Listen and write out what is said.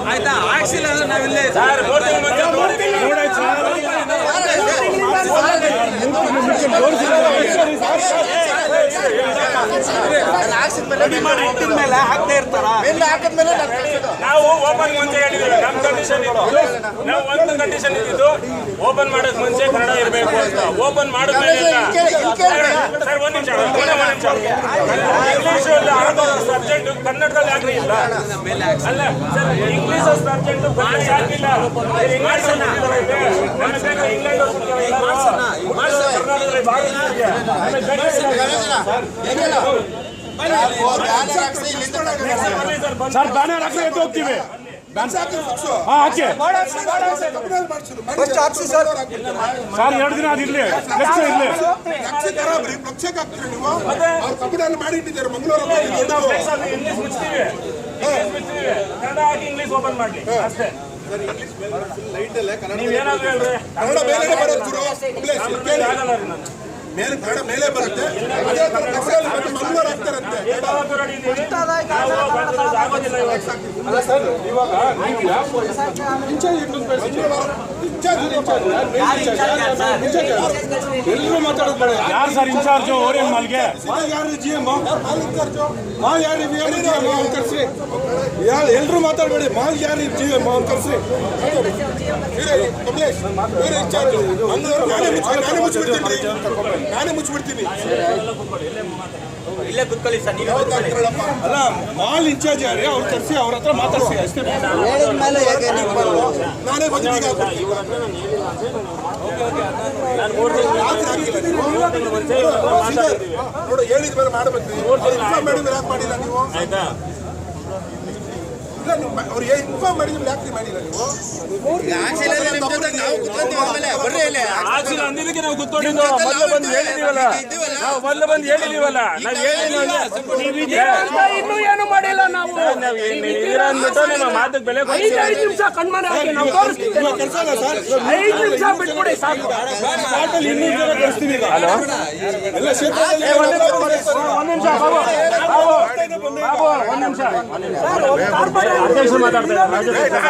ಆಯ್ತಾ ಹಾಕ್ಸಿಲ್ಲ ಅಂದ್ರೆ ನಾವಿಲ್ಲೇ ಮೇಲೆ ಹಾಕ್ತಾ ಇರ್ತಾರ. ನಾವು ಓಪನ್ ಮುಂಚೆ ಹೇಳಿದ್ದೀವಿ. ನಮ್ಮ ಕಂಡೀಷನ್ ಇದು, ನಾವು ಒಂದು ಕಂಡೀಷನ್ ಇದ್ದಿದ್ದು ಓಪನ್ ಮಾಡೋದು ಮುಂಚೆ ಕನ್ನಡ ಇರಬೇಕು ಅಂತ. ಓಪನ್ ಮಾಡಿದ್ಮೇಲೆ ಸರ್ ಒಂದು ನಿಮಿಷ ಇಂಗ್ಲೀಷ್ ಸಬ್ಜೆಕ್ಟ್ ಕನ್ನಡದಲ್ಲಿ ಯಾಕೆ ಇಲ್ಲ? ಅಲ್ಲ ಸರ್, ಇಂಗ್ಲೀಷ್ ಸಬ್ಜೆಕ್ಟ್ ಯಾಕಿಲ್ಲ? ಇಂಗ್ಲೆಂಡ್ ಸರ್ ಬ್ಯಾನರ್ ಹಾಕಿ ಎದ್ದು ಹೋಗ್ತೀವಿ. ಸರ್ 2 ದಿನ ಅದಿರ್ಲಿ, ನೆಕ್ಸ್ಟ್ ಇರ್ಲಿ. ಮಾಡಿಟ್ಟಿದ್ದಾರೆ ಮಂಗಳೂರು. ಕನ್ನಡ ಹಾಕಿ ಇಂಗ್ಲೀಷ್ ಓಪನ್ ಮಾಡಲಿ ಅಷ್ಟೇ. ನೀವೇನಾದ್ರು ಹೇಳ್ರಿ, ಮೇಲೆ ಕನ್ನಡ ಮೇಲೆ ಬರುತ್ತೆ. ಮಂಗಳೂರು ಆಗ್ತಾರಂತೆ. ಎಲ್ಲರೂ ಮಾತಾಡೋದು ಬೇಡ. ಯಾರು ಸರ್ ಇನ್ಚಾರ್ಜ್? ಓರಿಯನ್ ಮಾಲ್ಗೆ ಯಾರು GM? ಮಾಲ್ ಯಾರು ಕರ್ಸಿ. ಎಲ್ಲರೂ ಮಾತಾಡಬೇಡಿ. ಮಾಲ್ ಯಾರು GM ಕರ್ಸಿ. ನಾನೇ ಮುಚ್ಚಿಬಿಡ್ತೀನಿ. ಇಲ್ಲೇ ಕುತ್ಕೊಳ್ಳಿ ಸರ್. ಅಲ್ಲ, ಮಾಲ್ ಇನ್ಚಾರ್ಜ್ ಯಾರೇ ಅವ್ರು ಕರ್ಸಿ, ಅವ್ರ ಹತ್ರ ಮಾತಾಡ್ಸಿ ಅಷ್ಟೇ. ನಾನೇ ನೋಡಿ ಹೇಳಿದ ಮೇಲೆ ಮಾಡಬೇಕು. ಇನ್ಫಾರ್ಮ್ ಮಾಡಿದ್ರೆ ಯಾಕೆ ಮಾಡಿಲ್ಲ ನೀವು? ಆಯ್ತಾ? ಇಲ್ಲ, ಅವ್ರಿಗೆ ಇನ್ಫಾರ್ಮ್ ಮಾಡಿದ್ರೆ ಯಾಕೆ ಮಾಡಿಲ್ಲ ನೀವು? ಅಂದಿದ್ದಕ್ಕೆ ನಾವು ಕೂತ್ಕೊಂಡಿದ್ದು. ಮೊದಲು ಬಂದು ಹೇಳಿದೀವಲ್ಲ, ನಾವು ಮೊದಲು ಬಂದು ಹೇಳಿದೀವಲ್ಲ. ನಾವು ಇನ್ನೂ ಏನು ಮಾಡಿಲ್ಲ. ನಾವು ಅಂದ್ಬಿಟ್ಟು ನಿಮ್ಮ ಮಾತಿಗೆ ಬೆಲೆ 5 ನಿಮಿಷ ಕಣ್ಮನೆ ಹಾಕಿ ನಾವು ತೋರಿಸ್ತೀವಿ. 5 ನಿಮಿಷ ಬಿಟ್ಬಿಡಿ ಸಾಕು. ಒಂದು ನಿಮಿಷ ಮಾತಾಡ್ತಾರೆ.